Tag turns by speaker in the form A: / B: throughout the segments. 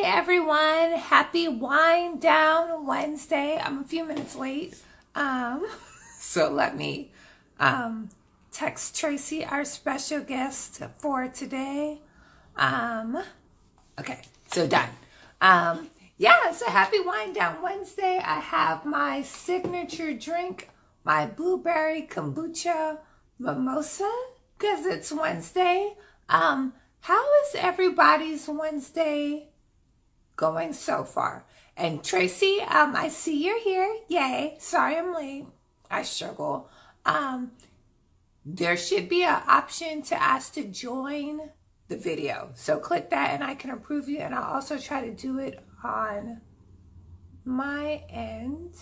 A: everyone. Happy Wind Down Wednesday. I'm a few minutes late. Um, so let me text Tracie, our special guest for today. Okay, so done. Yeah, so happy Wind Down Wednesday. I have my signature drink, my blueberry kombucha mimosa, because it's Wednesday. How is everybody's Wednesday going so far? And Tracie, I see you're here. Yay. Sorry I'm late. I struggle. There should be an option to ask to join the video. So click that and I can approve you. And I'll also try to do it on my end.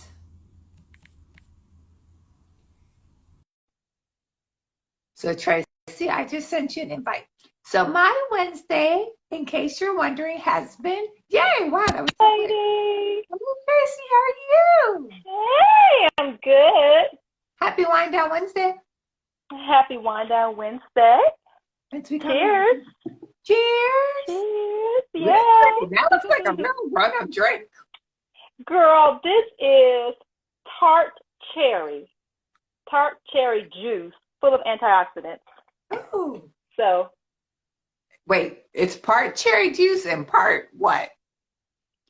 A: So Tracie, I just sent you an invite. So my Wednesday, in case you're wondering, has been, yay, wow, that was so quick. Hello, Tracie, how are you?
B: Hey, I'm good.
A: Happy Wind Down Wednesday.
B: Happy Wind Down Wednesday. Cheers.
A: Cheers.
B: Cheers.
A: Yeah.
B: Yeah.
A: That looks like a real grown-up drink.
B: Girl, this is tart cherry juice full of antioxidants.
A: Ooh.
B: So.
A: Wait, it's part cherry juice and part what?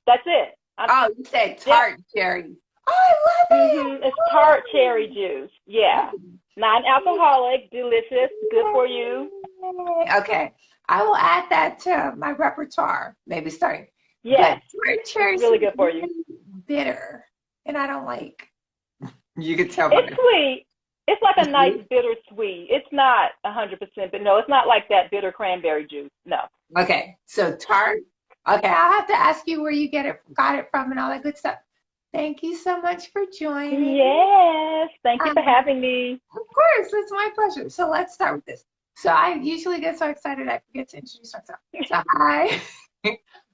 B: That's it.
A: Oh, you said tart cherry. Oh, I love it.
B: It's tart cherry juice. Yeah. Non-alcoholic, delicious, good for you.
A: Okay. I will add that to my repertoire, maybe starting.
B: Yes.
A: Tart cherry is
B: really good for you.
A: Bitter, and I don't like. You can tell.
B: It's sweet. It's like a nice bitter sweet. It's not 100%, but no, it's not like that bitter cranberry juice. No.
A: Okay, so tart. Okay, I'll have to ask you where you got it from and all that good stuff. Thank you so much for joining.
B: Yes, thank you for having me.
A: Of course, it's my pleasure. So let's start with this. So I usually get so excited I forget to introduce myself. So hi,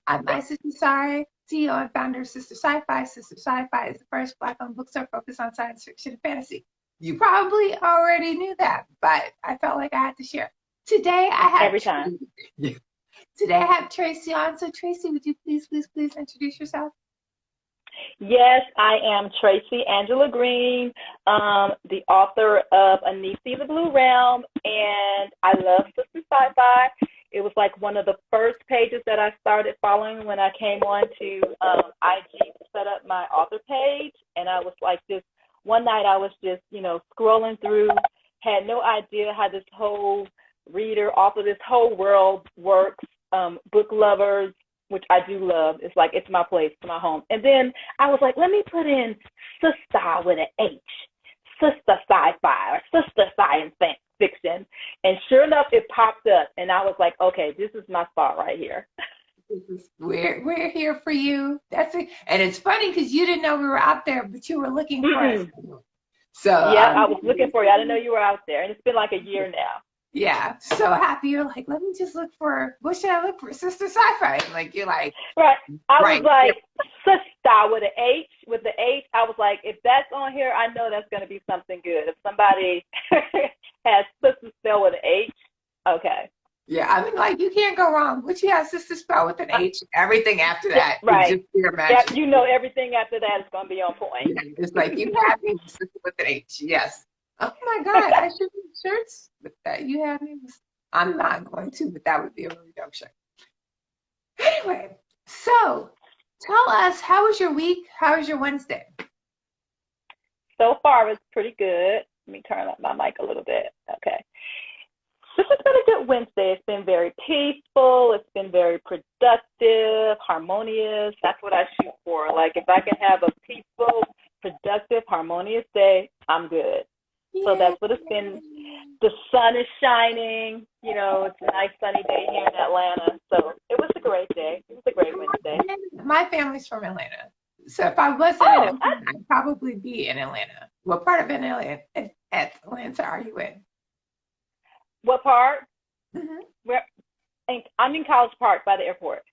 A: I'm my Sistah Scifi, CEO and founder of Sistah Scifi. Sistah Scifi is the first Black-owned bookstore focused on science fiction and fantasy. You probably already knew that, but I felt like I had to share. Today I have
B: every time.
A: Today I have Tracie on. So Tracie, would you please introduce yourself?
B: Yes, I am Tracie Angela Greene, the author of Anisi the Blue Realm, and I love Sistah Scifi. It was like one of the first pages that I started following when I came on to IG to set up my author page, and I was like this. One night I was just, scrolling through, had no idea how this whole author, this whole world works, book lovers, which I do love. It's like, it's my place, it's my home. And then I was like, let me put in Sistah with an H, Sistah Scifi, or Sistah Science Fiction. And sure enough, it popped up. And I was like, okay, this is my spot right here.
A: We're here for you. That's it. And it's funny because you didn't know we were out there, but you were looking for us. So
B: yeah, I was looking for you. I didn't know you were out there, and it's been like a year now.
A: Yeah, so happy. You're like, let me just look for. What should I look for? Sistah Scifi. And you're like,
B: right. I was like, Sistah with an H. With the H, I was like, if that's on here, I know that's going to be something good. If somebody has Sistah spelled with an H, okay.
A: Yeah, I mean, you can't go wrong. What you have Sistah spelled with an H, everything after that,
B: right?
A: Just pure magic.
B: Everything after that is going to be on point.
A: Yeah, it's like you have me Sistah with an H. Yes. Oh my God, I should do shirts with that. You have me. I'm not going to, but that would be a really dope shirt. Anyway, so tell us, how was your week? How was your Wednesday?
B: So far, it's pretty good. Let me turn up my mic a little bit. Okay. This has been a good Wednesday. It's been very peaceful. It's been very productive, harmonious. That's what I shoot for. Like, if I can have a peaceful, productive, harmonious day, I'm good. So that's what it's been. The sun is shining. It's a nice sunny day here in Atlanta. So it was a great day. It was a great Wednesday.
A: My family's from Atlanta. So if I wasn't in Atlanta, I'd probably be in Atlanta. What part of Atlanta are you in?
B: What part?
A: Mm-hmm.
B: I'm in College Park by the airport.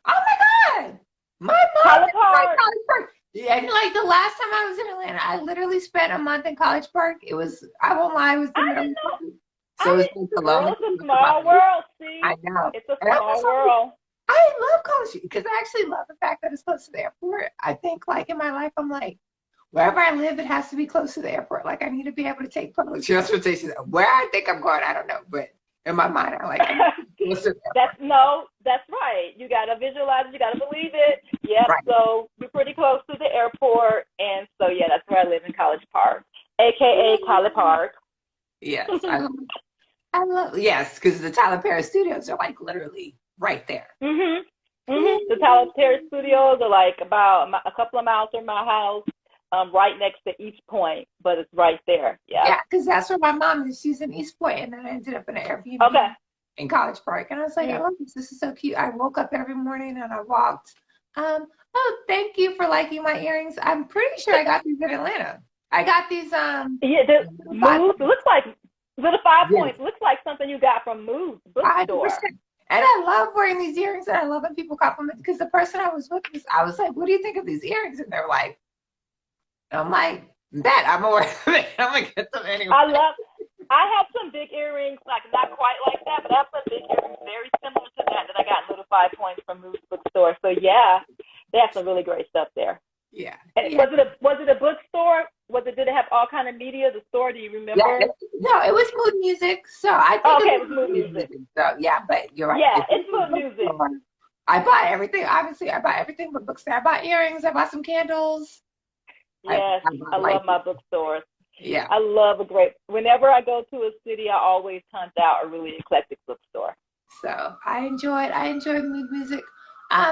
A: Oh my God! My mom is in College Park. Yeah, and the last time I was in Atlanta, I literally spent a month in College Park. It was, I won't lie, it was the middle of the. So it's
B: a small world. See,
A: I know.
B: It's a small world.
A: I love College because I actually love the fact that it's close to the airport. I think like in my life, I'm like, wherever I live, it has to be close to the airport. Like I need to be able to take public transportation. Where I think I'm going, I don't know, but in my mind, I'm close to the airport.
B: That's right. You gotta visualize it, you gotta believe it. Yep,
A: Right.
B: so we're pretty close to the airport, and so yeah, that's where I live in College Park, aka College Park.
A: Yes, I love yes, because the Tyler Perry Studios are like literally right there.
B: The Tyler Perry Studios are like about a couple of miles from my house, right next to East Point, but it's right there. Yeah.
A: Yeah, because that's where my mom is. She's in East Point, and then I ended up in an Airbnb
B: Okay.
A: in College Park, and I was like, I love this. This is so cute. I woke up every morning and I walked. Oh, thank you for liking my earrings. I'm pretty sure I got these in Atlanta. I got these
B: Yeah, the Move looks like little 5
A: yes,
B: points. Looks like something you got from Move
A: 100%.
B: bookstore.
A: And I love wearing these earrings, and I love when people compliment because the person I was with I was like, "What do you think of these earrings?" And they're like, "I'm like, bet I'm gonna wear them. I'm gonna get them anyway."
B: I have some big earrings, like not quite like that, but I have some big earrings very similar to that I got in little 5 points from Moose bookstore. So yeah, they have some really great stuff there.
A: Yeah.
B: And
A: Yeah.
B: was it a bookstore? Did it have all kind of media? The store? Do you remember?
A: Yeah, no, it was mood music. So I think
B: it was mood music.
A: So yeah, but you're right.
B: Yeah, it's mood music.
A: I bought everything. Obviously, I bought everything but books. I bought earrings. I bought some candles.
B: Yes, I love my bookstores.
A: Yeah,
B: I love whenever I go to a city, I always hunt out a really eclectic bookstore.
A: so I enjoyed mood music.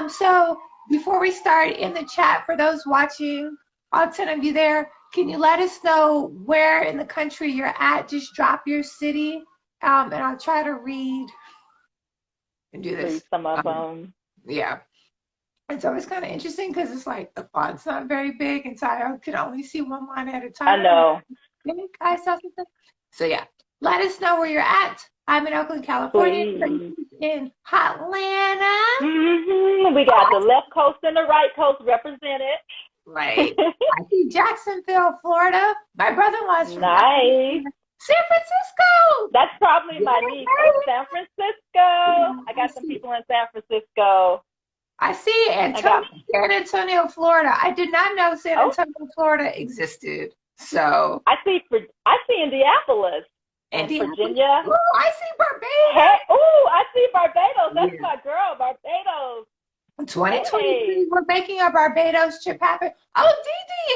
A: So before we start, in the chat for those watching, all 10 of you there, can you let us know where in the country you're at? Just drop your city, and I'll try to read and do this.
B: Read some of them.
A: Yeah. And so it's kind of interesting because it's like the font's not very big, and so I can only see one line at a time.
B: I know.
A: I saw something. So yeah, let us know where you're at. I'm in Oakland, California. In Atlanta.
B: We got the left coast and the right coast represented.
A: Right. I see Jacksonville, Florida. My brother-in-law's from
B: nice.
A: San Francisco.
B: That's probably my niece. Oh, San Francisco. I got some people in San Francisco.
A: I see San Antonio, Florida. I did not know San Antonio, Florida existed. So
B: I see Indianapolis. And Virginia.
A: Oh, I see Barbados.
B: Hey, I see Barbados. That's my girl, Barbados.
A: 2023, we're making a Barbados trip happen. Oh,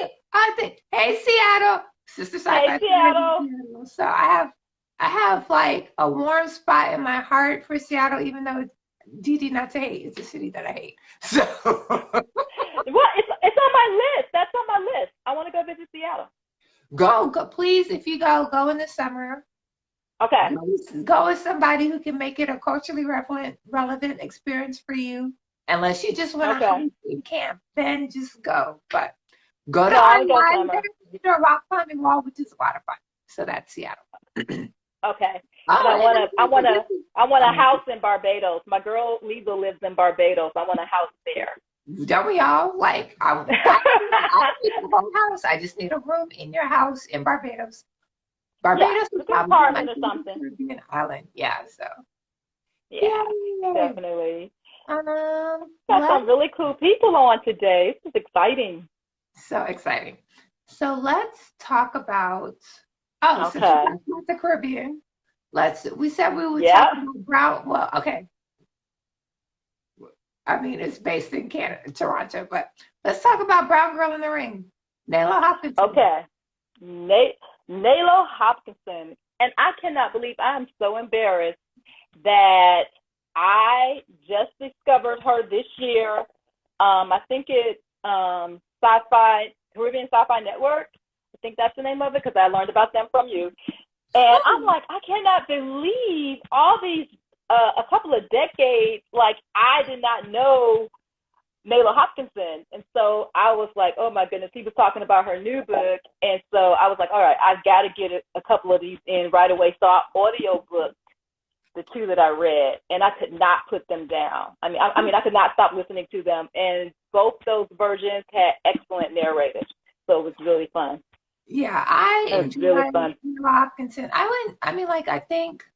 A: Dee, I think. Hey, Seattle, Sistah Scifi.
B: Hey, Seattle.
A: So I have like a warm spot in my heart for Seattle, even though it's Dee, not to hate. It's a city that I hate. So.
B: Well, it's on my list. That's on my list. I want to go visit Seattle.
A: Go, please. If you go in the summer.
B: Okay.
A: Go with somebody who can make it a culturally relevant experience for you. Unless you just want to camp, then just go. But go to our rock climbing wall, which is a lot of fun. So that's Seattle.
B: Okay. I want a house in Barbados. My girl Lisa lives in Barbados. I want a house there.
A: Don't we all? Like I need a whole house. I just need a room in your house in Barbados. Barbados is
B: an apartment or something.
A: Caribbean island. Yeah. So.
B: Yeah, definitely.
A: Got
B: some really cool people on today. This is exciting.
A: So exciting. So let's talk about since we talked about the Caribbean. We said we would talk about brown. Well, okay. I mean, it's based in Canada, Toronto, but let's talk about Brown Girl in the Ring, Nalo Hopkinson.
B: Okay. Nalo Hopkinson. And I cannot believe, I'm so embarrassed that I just discovered her this year. I think it's Caribbean Sci-Fi Network. I think that's the name of it because I learned about them from you. And I'm like, I cannot believe all these, a couple of decades, like I did not know Nalo Hopkinson. And so I was like, oh my goodness, he was talking about her new book. And so I was like, all right, I've got to get a couple of these in right away. So I audio booked the two that I read, and I could not put them down. I mean, I could not stop listening to them. And both those versions had excellent narrators. So it was really fun.
A: Yeah, I enjoyed
B: really fun.
A: Nalo Hopkinson. I think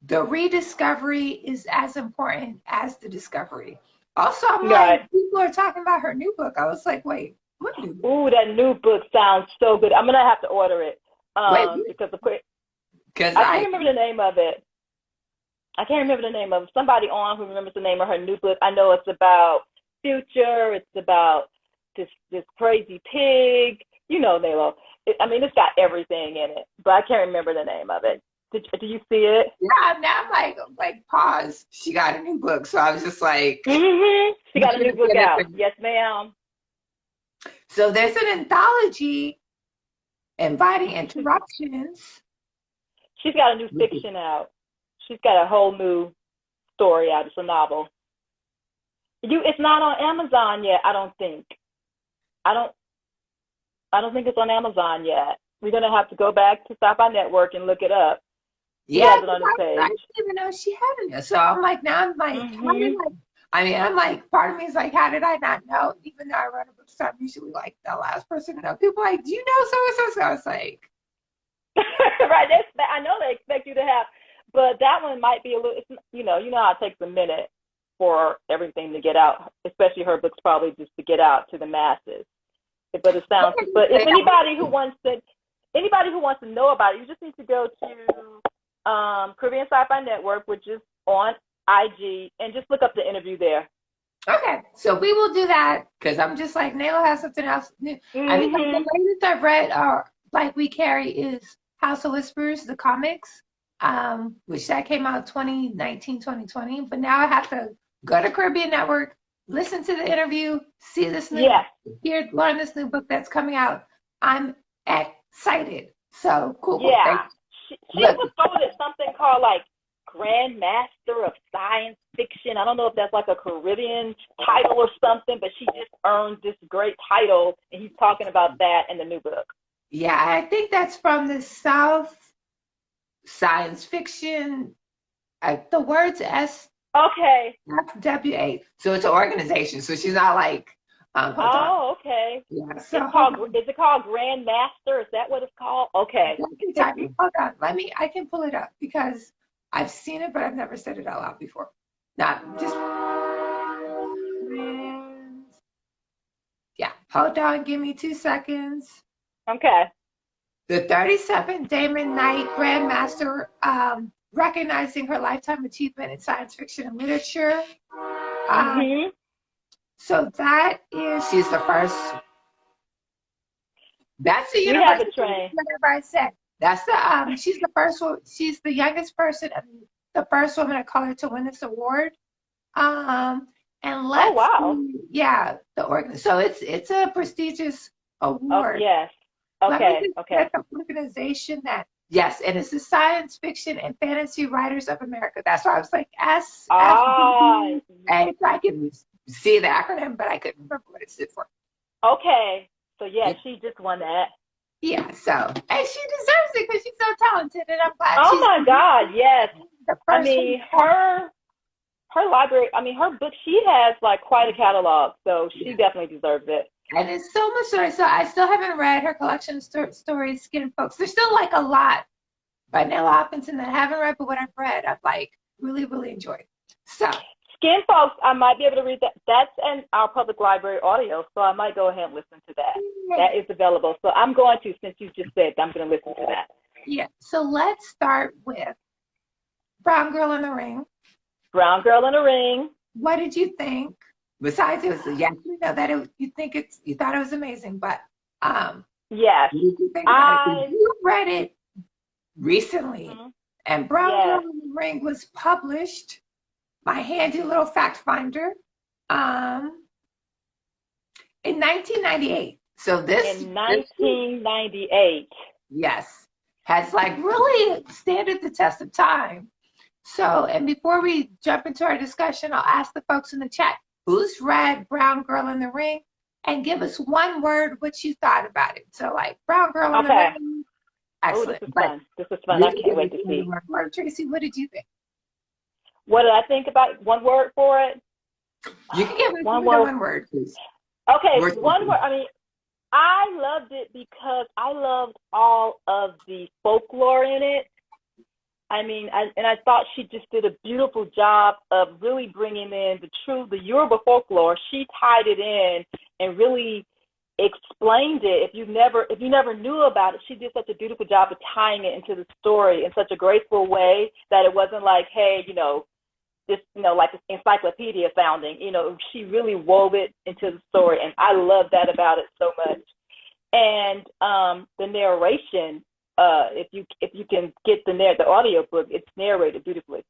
A: the rediscovery is as important as the discovery. Also, I'm
B: Right.
A: like, people are talking about her new book. I was like, wait, what new book?
B: Ooh, that new book sounds so good. I'm gonna have to order it.
A: Wait,
B: Because of course
A: because
B: I can't remember the name of it. I can't remember the name of it. Somebody on who remembers the name of her new book. I know it's about future. It's about this crazy pig. You know, Nalo. I mean, it's got everything in it, but I can't remember the name of it. Do you see it?
A: yeah, now I'm like, pause. She got a new book. So I was just like,
B: She got a new book out. Yes, ma'am.
A: so there's an anthology inviting interruptions.
B: She's got a new fiction out. She's got a whole new story out. It's a novel. It's not on Amazon yet. I don't think. I don't. I don't think it's on Amazon yet. We're gonna have to go back to Sci-Fi Network and look it up. She
A: Yeah,
B: has it on his page.
A: I didn't even know she had it. So I'm like, now I'm like, how did I'm like, part of me is like, how did I not know? Even though I run a bookstore, I'm usually like the last person to know. People are like, do you know so and so? So I was like,
B: right. I know they expect you to have, but that one might be a little. You know how it takes a minute for everything to get out, especially her books, probably just to get out to the masses. But it sounds. But if anybody who wants to know about it, you just need to go to Caribbean Sci-Fi Network, which is on IG, and just look up the interview there.
A: okay, so we will do that because I'm just like, Nayla has something else new. I mean, the latest I've read, like we carry, is House of Whispers, the comics, which that came out 2019, 2020. But now I have to go to Caribbean Network, listen to the interview, see this new, learn this new book that's coming out. I'm excited. So cool.
B: Yeah, she was voted something called like Grand Master of Science Fiction. I don't know if that's like a Caribbean title or something, but she just earned this great title, and he's talking about that in the new book.
A: Yeah, I think that's from the South Science Fiction. The words S.
B: Okay.
A: WA. So it's an organization. So she's not like.
B: Okay.
A: Yeah. So
B: is it called Grand Master? Is that what it's called? Okay.
A: Hold on. I can pull it up because I've seen it, but I've never said it out loud before. Not just. Yeah. Hold on. Give me 2 seconds.
B: Okay.
A: The 37th Damon Knight Grand Master, recognizing her lifetime achievement in science fiction and literature. So that is, she's the first. That's the university. Whatever I said. That's the she's the first one. She's the youngest person, the first woman of color to win this award. And let's see, the organ. So it's a prestigious award.
B: Oh, yes. Okay.
A: That's an organization that, yes, and it's the Science Fiction and Fantasy Writers of America. That's why I was like, and I can see the acronym, but I couldn't remember what it stood for.
B: Okay. So, yeah, she just won that.
A: Yeah, so, and she deserves it because she's so talented, and I'm glad
B: Oh, my God, yes. I mean, her library, her book, she has, like, quite a catalog, so she definitely deserves it.
A: And it's so much story. So I still haven't read her collection of stories, Skin Folks. There's still, like, a lot by Nella Hopkinson that I haven't read, but what I've read, I've, like, really, really enjoyed. So.
B: Skin Folks, I might be able to read that. That's in our public library audio, so I might go ahead and listen to that. That is available. So I'm going to, since you just said, I'm going to listen to that.
A: Yeah. So let's start with Brown Girl in the Ring.
B: Brown Girl in the Ring.
A: What did you think? Besides, it was we know that you thought it was amazing, but
B: yes,
A: what did you think about it? You read it recently, and Brown Girl in the Ring was published. My handy little fact finder, in 1998. So this
B: in 1998.
A: Yes, has like really standed the test of time. So, and before we jump into our discussion, I'll ask the folks in the chat who's read Brown Girl in the Ring, and give us one word what you thought about it. So, like Brown Girl in the Ring. Excellent.
B: This is fun. I can't wait to see.
A: Tracie, what did you think?
B: What did I think about? One word for it?
A: You can give me one word, please.
B: Okay, one word. I mean, I loved it because I loved all of the folklore in it. I mean, I thought she just did a beautiful job of really bringing in the Yoruba folklore. She tied it in and really explained it. If you never knew about it, she did such a beautiful job of tying it into the story in such a graceful way that it wasn't like, hey, this, like this encyclopedia sounding. She really wove it into the story, and I love that about it so much. And the narration, if you can get the audio book, it's narrated beautifully.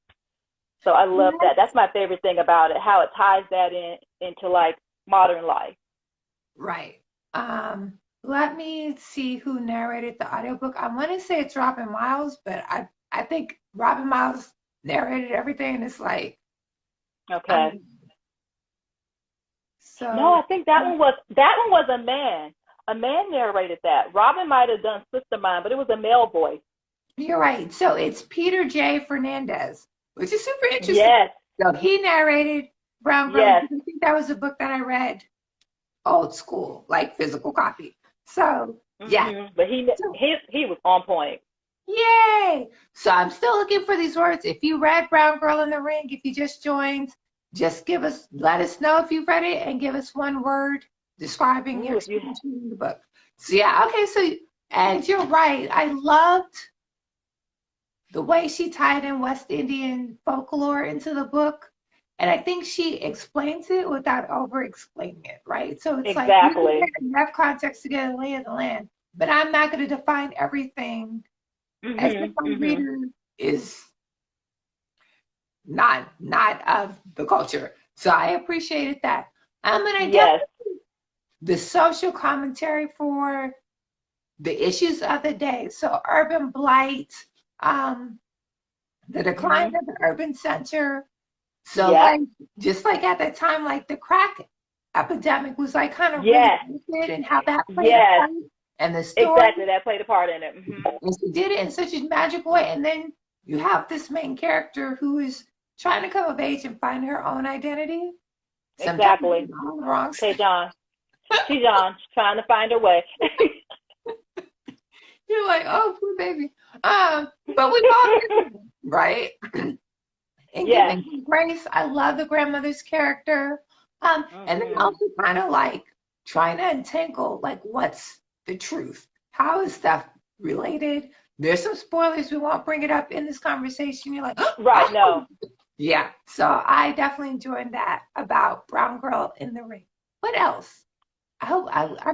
B: So I love that. That's my favorite thing about it, how it ties that into like modern life.
A: Right. Let me see who narrated the audiobook. I want to say it's Robin Miles, but I think Robin Miles narrated everything, and it's like,
B: okay.
A: So
B: no, I think that one was a man. A man narrated that. Robin might have done Sister Mine, but it was a male voice.
A: You're right. So it's Peter J. Fernandez, which is super interesting.
B: Yes.
A: So he narrated Brown Girl.
B: Yes.
A: I think that was a book that I read old school, like physical copy. So yeah.
B: But he was on point.
A: Yay! So I'm still looking for these words. If you read Brown Girl in the Ring, if you just joined, just let us know if you've read it and give us one word describing your experience reading the book. So yeah, okay, so, and you're right. I loved the way she tied in West Indian folklore into the book. And I think she explains it without over-explaining it, right? So it's
B: exactly.
A: Like, you have context to get a lay of the land, but I'm not going to define everything as if my reader is not of the culture. So I appreciated that. And I definitely the social commentary for the issues of the day. So urban blight, the decline of the urban center. So like just like at that time, like the crack epidemic was like kind of really and how that played a part. And the story
B: exactly that played a part in it.
A: And she did it in such a magical way. And then you have this main character who is trying to come of age and find her own identity.
B: Exactly.
A: Wrong.
B: John. She's trying to find her way.
A: You're like, oh, poor baby. But we all right? And giving grace. I love the grandmother's character. And then also kind of like trying to untangle like what's the truth. How is stuff related? There's some spoilers. We won't bring it up in this conversation. You're like,
B: right, no.
A: Yeah. So I definitely enjoyed that about Brown Girl in the Ring. What else? I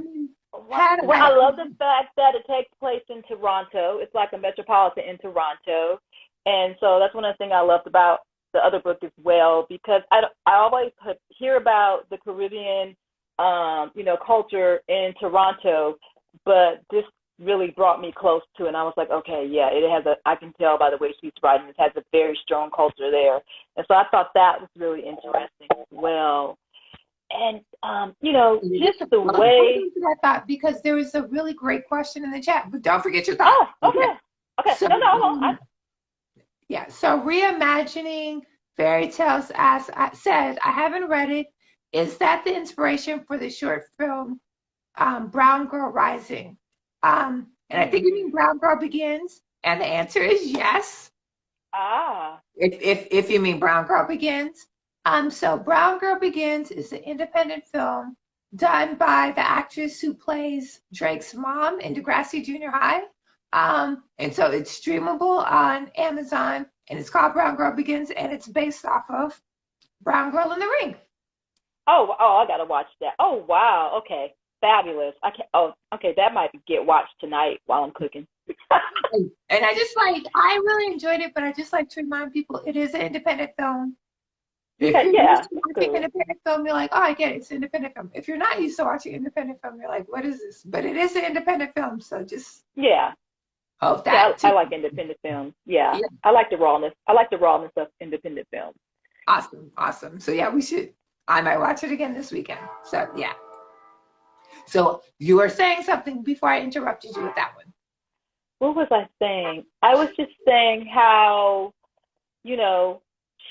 A: mean,
B: I love the fact that it takes place in Toronto. It's like a metropolitan in Toronto. And so that's one of the things I loved about the other book as well, because I always hear about the Caribbean, culture in Toronto, but this really brought me close to it. And I was like, okay, yeah, I can tell by the way she's writing, it has a very strong culture there. And so I thought that was really interesting as well. And, just the way.
A: I thought, because there was a really great question in the chat, but don't forget your thought.
B: Oh, okay. So, no.
A: Yeah, so reimagining fairy tales, as I said, I haven't read it. Is that the inspiration for the short film Brown Girl Rising? And I think you mean Brown Girl Begins, and the answer is yes. If you mean Brown Girl Begins. So Brown Girl Begins is an independent film done by the actress who plays Drake's mom in Degrassi Junior High. And so it's streamable on Amazon, and it's called Brown Girl Begins, and it's based off of Brown Girl in the Ring.
B: Oh, I gotta watch that. Oh, wow. Okay, fabulous. Okay, that might get watched tonight while I'm cooking.
A: And I really enjoyed it, but I just like to remind people it is an independent film. If you're used to watching independent film, you're like, oh, I get it, it's an independent film. If you're not used to watching independent film, you're like, what is this? But it is an independent film, so just hope that.
B: I like independent films. Yeah, I like the rawness. I like the rawness of independent films.
A: Awesome. So yeah, I might watch it again this weekend. So yeah. So you were saying something before I interrupted you with that one.
B: What was I saying? I was just saying how,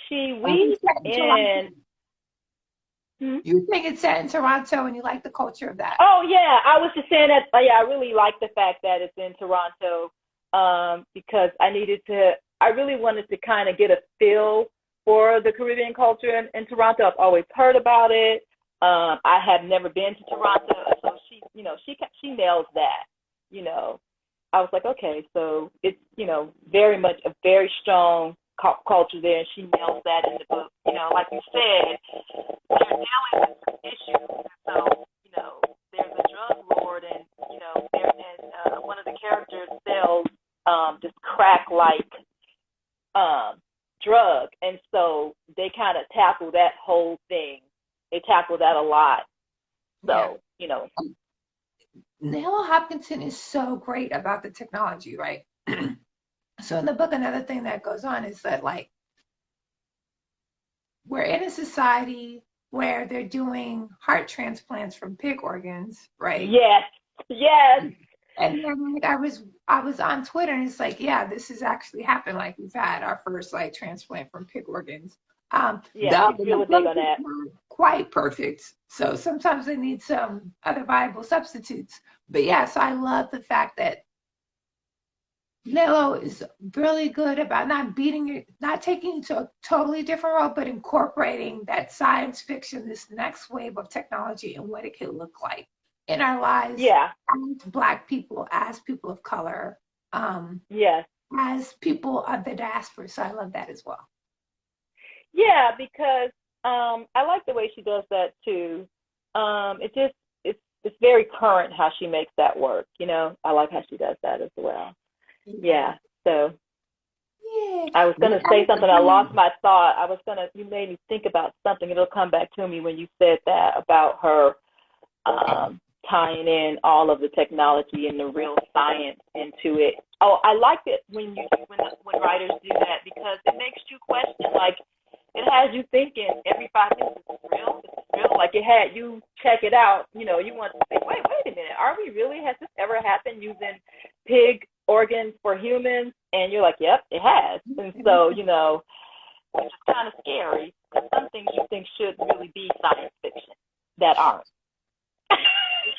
B: she weaves in.
A: You were saying it's set in Toronto and you like the culture of that.
B: Oh, yeah. I was just saying that, I really like the fact that it's in Toronto because I needed to I really wanted to kind of get a feel for the Caribbean culture in Toronto. I've always heard about it. I have never been to Toronto, so she, she nails that. I was like, okay, so it's, very much a very strong culture there, and she nails that in the book. Like you said, they're dealing with some issues, so there's a drug lord, and one of the characters sells this crack-like drug, and so they kind of tackle that whole thing. They tackle that a lot. So,
A: Nella Hopkinson is so great about the technology, right? So in the book, another thing that goes on is that, like, we're in a society where they're doing heart transplants from pig organs, right?
B: Yes.
A: And then, like, I was on Twitter, and it's like, yeah, this has actually happened. Like, we've had our first, like, transplant from pig organs.
B: Yeah, she's really big on that.
A: Quite perfect. So sometimes they need some other viable substitutes. But yeah, so I love the fact that Lilo is really good about not taking you to a totally different road, but incorporating that science fiction, this next wave of technology, and what it could look like in our lives.
B: Yeah.
A: As Black people, as people of color,
B: yes,
A: as people of the diaspora. So I love that as well.
B: Yeah, because I like the way she does that too. It's very current how she makes that work. I like how she does that as well. Yeah. So I was gonna say something. I lost my thought. You made me think about something. It'll come back to me when you said that about her tying in all of the technology and the real science into it. Oh, I like it when writers do that, because it makes you question, like, it has you thinking every 5 minutes, is this real? Is this real? Like, it had you check it out. You want to say, wait a minute, are we really? Has this ever happened using pig organs for humans? And you're like, yep, it has. And so, which is kind of scary, because some things you think should really be science fiction that aren't.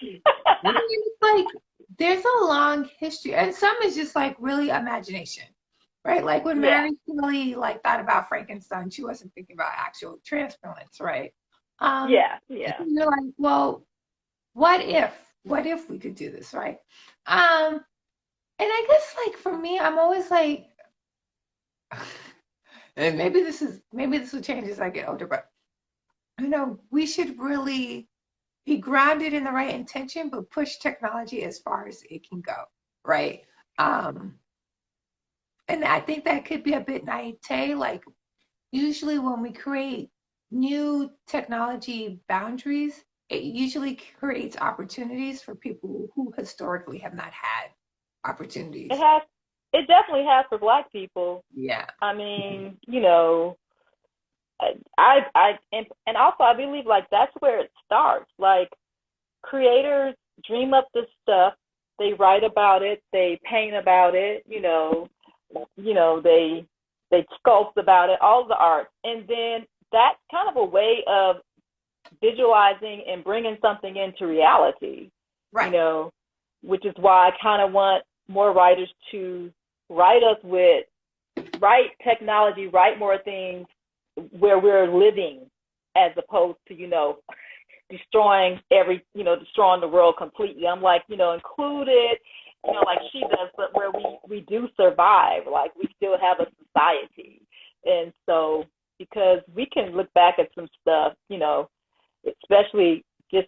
A: It's like, there's a long history, and some is just like really imagination. Right, like when Mary Shelley thought about Frankenstein, she wasn't thinking about actual transplants, right?
B: Yeah.
A: And you're like, well, what if we could do this, right? And I guess, like, for me, I'm always like, and maybe this will change as I get older, but we should really be grounded in the right intention, but push technology as far as it can go, right? And I think that could be a bit naivete. Like, usually when we create new technology boundaries, it usually creates opportunities for people who historically have not had opportunities.
B: It definitely has for Black people.
A: Yeah.
B: I mean, and also I believe, like, that's where it starts. Like, creators dream up this stuff, they write about it, they paint about it, they sculpt about it, all the art, and then that's kind of a way of visualizing and bringing something into reality,
A: right?
B: Which is why I kind of want more writers to write technology, write more things where we're living, as opposed to destroying destroying the world completely. I'm like, include it, like she does, but where we do survive, like, we still have a society. And so, because we can look back at some stuff, especially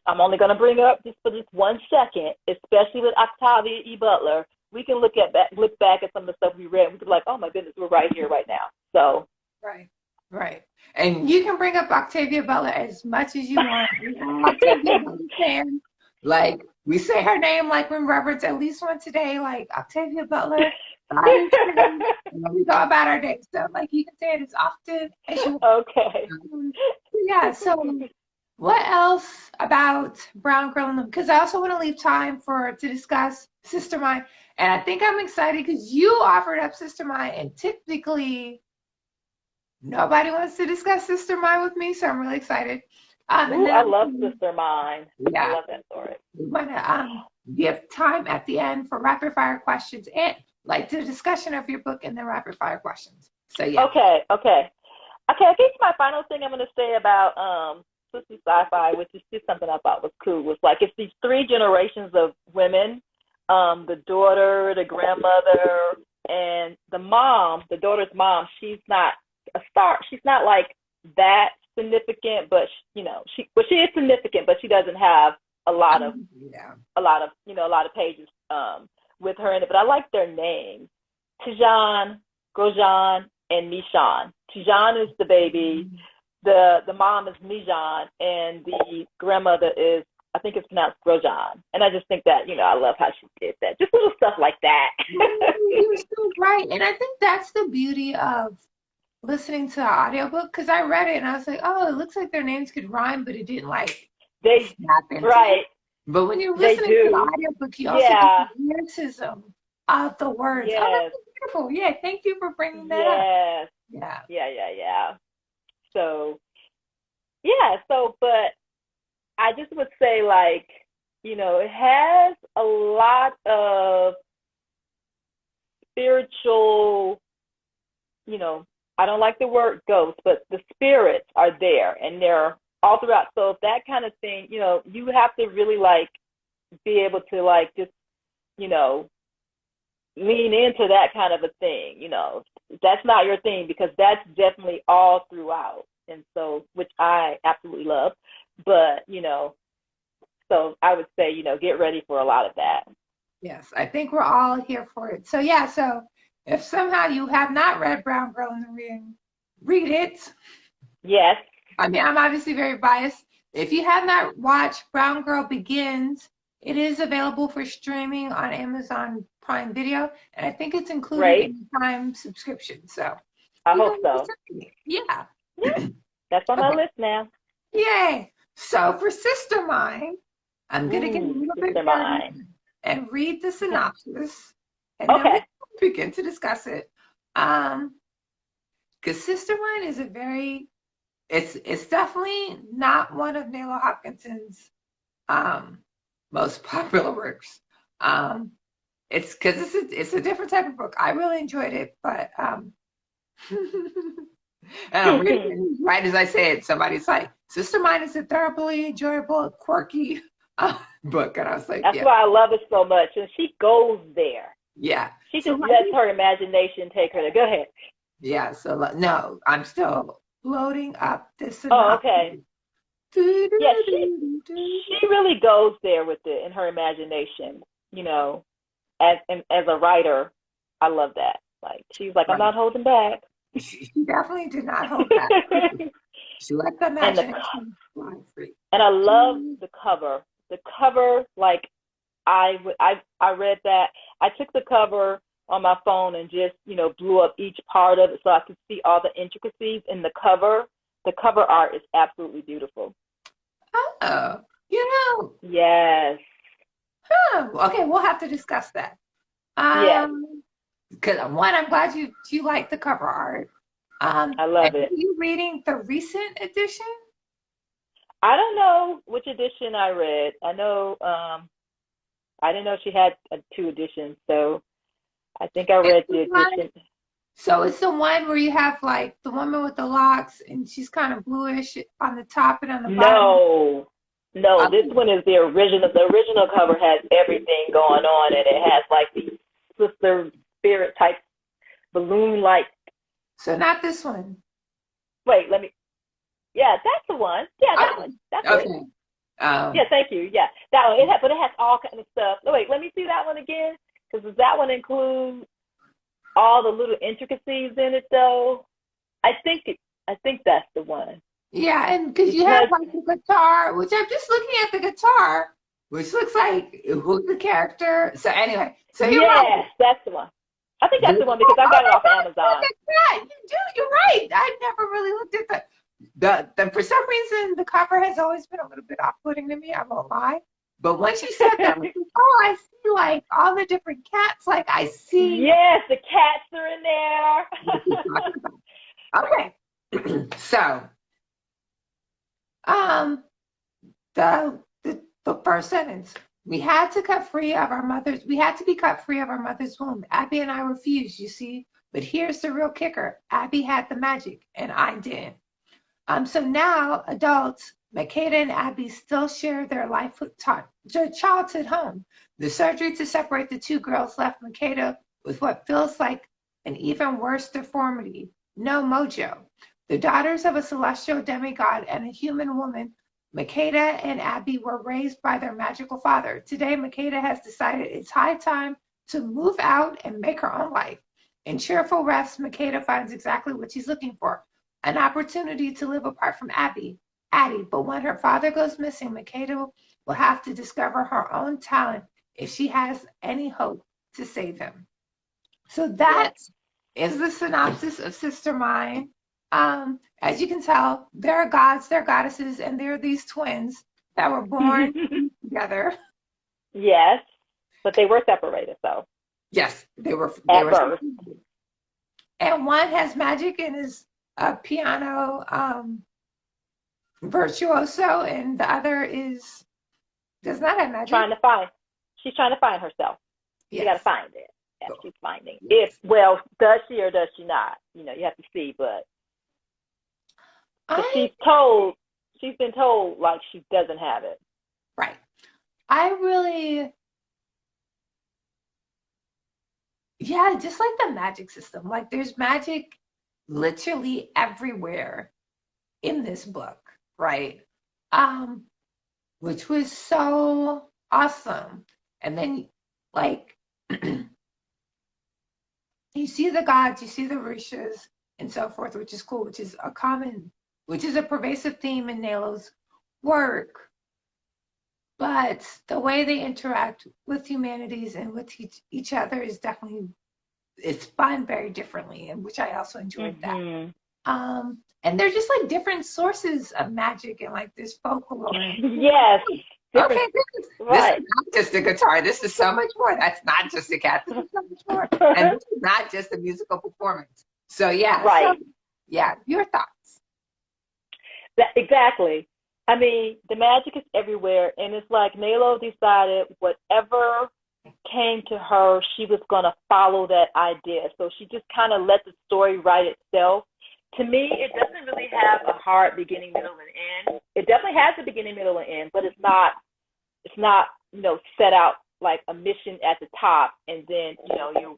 B: I'm only going to bring up just for just 1 second, especially with Octavia E. Butler, we can look back at some of the stuff we read, and we could be like, oh my goodness, we're right here, right now. So.
A: Right. And you can bring up Octavia Butler as much as you want. Octavia Butler fan. Like, we say her name like in reverence at least once a day, like Octavia Butler. We go about our day stuff. Like, you can say it as often as you want.
B: Okay.
A: Yeah, so what else about Brown Girl? Because I also want to leave time to discuss Sister Mine. And I think I'm excited because you offered up Sister Mine, and typically nobody wants to discuss Sister Mine with me, so I'm really excited.
B: I love Sister Mine.
A: Yeah.
B: I love that story.
A: We want to give time at the end for rapid fire questions. And like the discussion of your book and then rapid fire questions. So yeah.
B: Okay. I think my final thing I'm going to say about Sistah Scifi, which is just something I thought was cool, was like it's these three generations of women, the daughter, the grandmother, and the mom. The daughter's mom. She's not a star. She's not like that significant, but she is significant, but she doesn't have a lot of pages with her in it. But I like their names: Tijan, Grosjean, and Nishan. Tijan is the baby. The mom is Nijan, and the grandmother is, I think it's pronounced Grosjean. And I just think that, I love how she did that. Just little stuff like that.
A: You're so right. And I think that's the beauty of listening to the audiobook, because I read it and I was like, oh, it looks like their names could rhyme, but it didn't snap into
B: right.
A: it. But when you're listening to the audiobook, you also get the lyricism of the words.
B: Yes.
A: Oh, that's beautiful. Yeah, thank you for bringing that up.
B: Yeah. So, but I just would say, like, it has a lot of spiritual, I don't like the word ghost, but the spirits are there and they're all throughout. So if that kind of thing, you have to really like be able to like just, lean into that kind of a thing, that's not your thing, because that's definitely all throughout. And so, which I absolutely love, but, so I would say, get ready for a lot of that.
A: Yes, I think we're all here for it. So yeah, so if somehow you have not read Brown Girl in the Ring, read it.
B: Yes.
A: I mean, I'm obviously very biased. If you have not watched Brown Girl Begins, it is available for streaming on Amazon Prime Video, and I think it's included in the Prime subscription. So
B: I hope so.
A: Yeah.
B: That's on my list now.
A: Yay. So for Sister Mine, I'm going to get a little bit and read the synopsis, and then we begin to discuss it. Because Sister Mine is it's definitely not one of Nalo Hopkinson's most popular works. It's because it's a different type of book. I really enjoyed it, but and I'm reading right as I say it. Somebody's like, Sister Mine is a thoroughly enjoyable, quirky book, and I was like,
B: that's why I love it so much. And she goes there.
A: Yeah,
B: she just lets her imagination take her there. Go ahead.
A: Yeah. So no, I'm still loading up this.
B: Oh, okay. Yeah, she really goes there with it in her imagination. As a writer, I love that. Like, she's like, I'm not holding back.
A: She definitely did not hold back. She let the imagination fly free.
B: And I love the cover. The cover, like, I read that. I took the cover on my phone and just, blew up each part of it so I could see all the intricacies in the cover. The cover art is absolutely beautiful.
A: Oh,
B: Yes.
A: Okay, we'll have to discuss that.
B: Yes.
A: Because one, I'm glad you like the cover art.
B: I love it.
A: Are you reading the recent edition?
B: I don't know which edition I read. I know I didn't know she had 2 editions, so I think I read the edition.
A: So it's the one where you have like the woman with the locks and she's kind of bluish on the top and on the bottom.
B: No, this one is the original. The original cover has everything going on, and it has like the sister spirit type balloon light.
A: So not this one.
B: Wait, let me. Yeah, that's the one. Yeah, that one. That's okay. It. Yeah, thank you. Yeah, that one. But it has all kind of stuff. Oh, wait, let me see that one again. Because does that one include all the little intricacies in it, though? I think that's the one.
A: Yeah, and because you have like the guitar, which I'm just looking at the guitar, which looks like who's the character. So anyway,
B: yes, that's the one. I think that's the one because I got it off Amazon.
A: Yeah, you do. You're right. I never really looked at the. For some reason, the cover has always been a little bit off-putting to me. I won't lie. But once you said that, I see like all the different cats. Like I see.
B: Yes, the cats are in there.
A: Okay, so. The first sentence. We had to cut free of our mother's, we had to be cut free of our mother's womb. Abby and I refused, you see. But here's the real kicker. Abby had the magic and I didn't. So now adults, Makeda and Abby still share their childhood home. The surgery to separate the two girls left Makeda with what feels like an even worse deformity, no mojo. The daughters of a celestial demigod and a human woman, Makeda and Abby were raised by their magical father. Today, Makeda has decided it's high time to move out and make her own life. In cheerful rest, Makeda finds exactly what she's looking for, an opportunity to live apart from Addie. But when her father goes missing, Makeda will have to discover her own talent if she has any hope to save him. So that is the synopsis of Sister Mine. As you can tell, there are gods, there are goddesses, and there are these twins that were born together.
B: Yes, but they were separated, so.
A: Yes, they were
B: at birth.
A: And one has magic and is a piano virtuoso, and the other does not have magic.
B: She's trying to find herself.
A: Yes.
B: You got to find it. Yeah, she's finding. Yes. Does she or does she not? You have to see, but she's been told like she doesn't have it.
A: Right. Just like the magic system. Like there's magic literally everywhere in this book, right? Which was so awesome. And then like you see the gods, you see the rishas and so forth, which is cool, which is a pervasive theme in Nelo's work. But the way they interact with humanities and with each other is definitely, it's spun very differently, and which I also enjoyed that. And they're just like different sources of magic and like this folklore.
B: Yes.
A: Okay, this is not just a guitar. This is so much more. That's not just a cat. This is so much more. And this is not just a musical performance. So yeah.
B: Right.
A: Your thoughts.
B: Exactly. I mean, the magic is everywhere, and it's like Nelo decided whatever came to her, she was going to follow that idea. So she just kind of let the story write itself. To me, it doesn't really have a hard beginning, middle, and end. It definitely has a beginning, middle, and end, but it's not set out like a mission at the top, and then, you're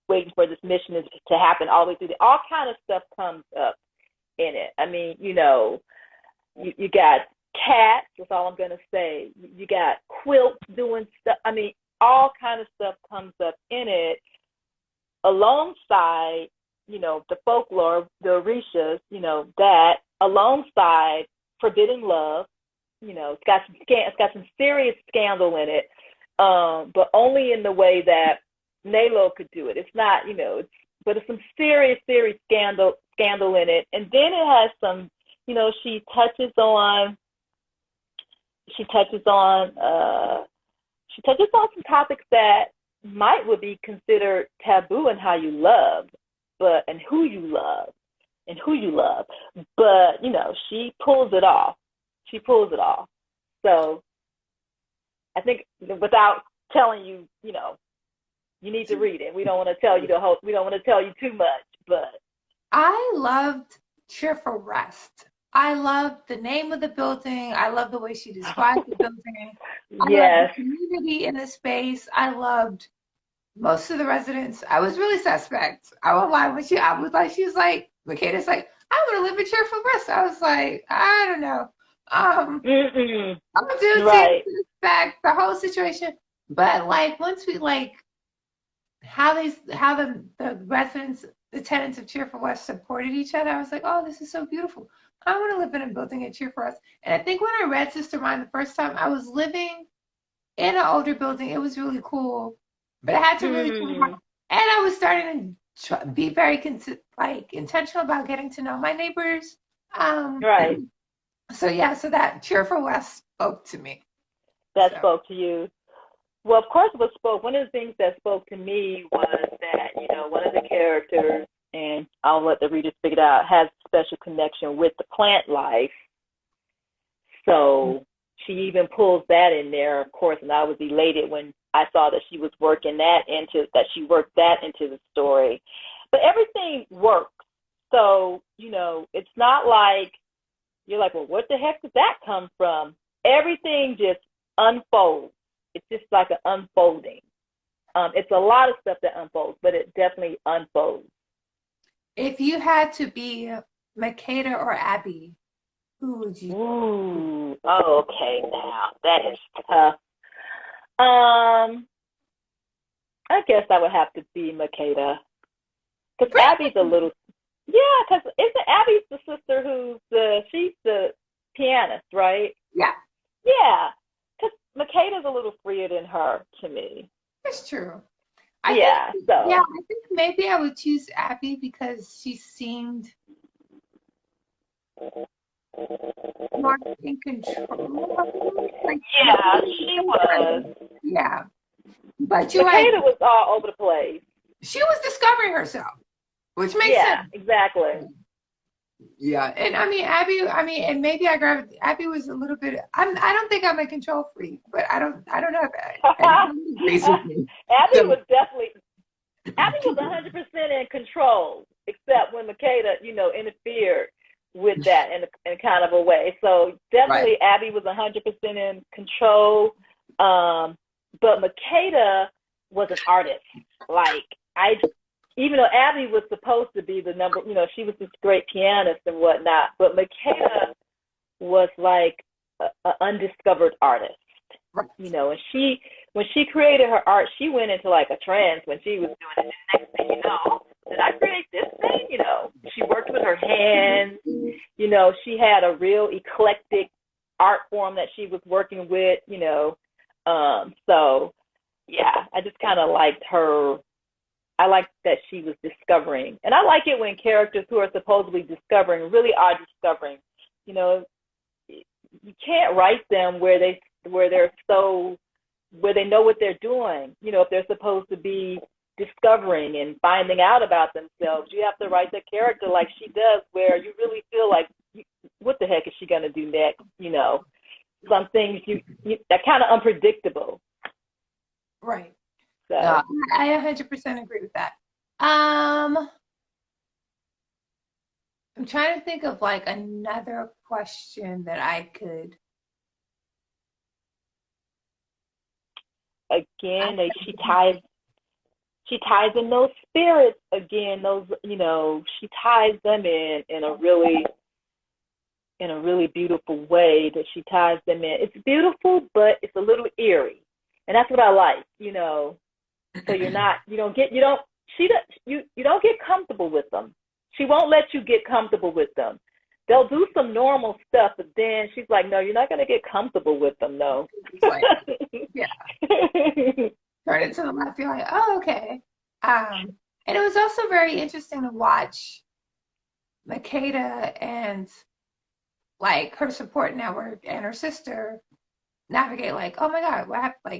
B: waiting for this mission to happen all the way through. All kind of stuff comes up in it. I mean, you got cats, that's all I'm going to say. You got quilts doing stuff. I mean, all kind of stuff comes up in it alongside, the folklore, the Orishas, that alongside forbidden love. It's got some serious scandal in it, but only in the way that Nelo could do it. It's not, but it's some serious scandal in it. And then it has some, she touches on some topics that would be considered taboo in how you love, and who you love. But, she pulls it off. So I think without telling you, you need to read it. We don't want to tell you we don't want to tell you too much, but
A: I loved Cheerful Rest. I loved the name of the building. I love the way she described the building. I loved the community in the space. I loved most of the residents. I was really suspect. I won't lie with you. She was like, Makeda's like, I want to live in Cheerful Rest. I was like, I don't know. I'm gonna do suspect the whole situation. But like once we like how the residents, the tenants of Cheerful West supported each other, I was like, oh, this is so beautiful. I want to live in a building at Cheerful West. And I think when I read Sister Mine the first time, I was living in an older building. It was really cool, but I had to really and I was starting to be very intentional about getting to know my neighbors. So that Cheerful West spoke to me.
B: Spoke to you. Well, of course, one of the things that spoke to me was that, one of the characters, and I'll let the readers figure it out, has a special connection with the plant life. So she even pulls that in there, of course, and I was elated when I saw that she worked that into the story. But everything works. So, it's not like you're like, well, what the heck did that come from? Everything just unfolds. It's just like an unfolding. It's a lot of stuff that unfolds, but it definitely unfolds.
A: If you had to be Makeda or Abby, who would you?
B: Ooh, oh, okay, now that is tough. I guess I would have to be Makeda. Because Abby's a little, because isn't Abby's the sister she's the pianist, right?
A: Yeah.
B: Yeah, because Makeda's a little freer than her to me.
A: That's true.
B: I
A: think maybe I would choose Abby because she seemed more in control.
B: She was.
A: Yeah. But
B: Makeda was all over the place.
A: She was discovering herself, which makes sense.
B: Yeah, exactly.
A: Yeah, and Abby. And maybe Abby was a little bit. I don't think I'm a control freak, but I don't know if Abby agrees with me.
B: Abby was 100% in control, except when Makeda, interfered with that in kind of a way. So definitely Abby was 100% in control. But Makeda was an artist. Even though Abby was supposed to be the number, she was this great pianist and whatnot, but Makeda was like an undiscovered artist.
A: Right.
B: And when she created her art, she went into like a trance when she was doing it. The next thing you know, did I create this thing? She worked with her hands. She had a real eclectic art form that she was working with. So yeah, I just kind of liked her. I like that she was discovering, and I like it when characters who are supposedly discovering really are discovering. You can't write them where they know what they're doing. If they're supposed to be discovering and finding out about themselves, you have to write the character like she does, where you really feel like, what the heck is she gonna do next? Some things are kind of unpredictable.
A: Right.
B: So.
A: No, I 100% agree with that. I'm trying to think of like another question that I could.
B: Again, she ties in those spirits again. Those, she ties them in a really beautiful way that she ties them in. It's beautiful, but it's a little eerie, and that's what I like. So you don't get comfortable with them. She won't let you get comfortable with them. They'll do some normal stuff, but then she's like, no, you're not going to get comfortable with them, no.
A: Yeah. Turn it to the left, you're like, oh, okay. And it was also very interesting to watch Makeda and like her support network and her sister navigate like, oh my God,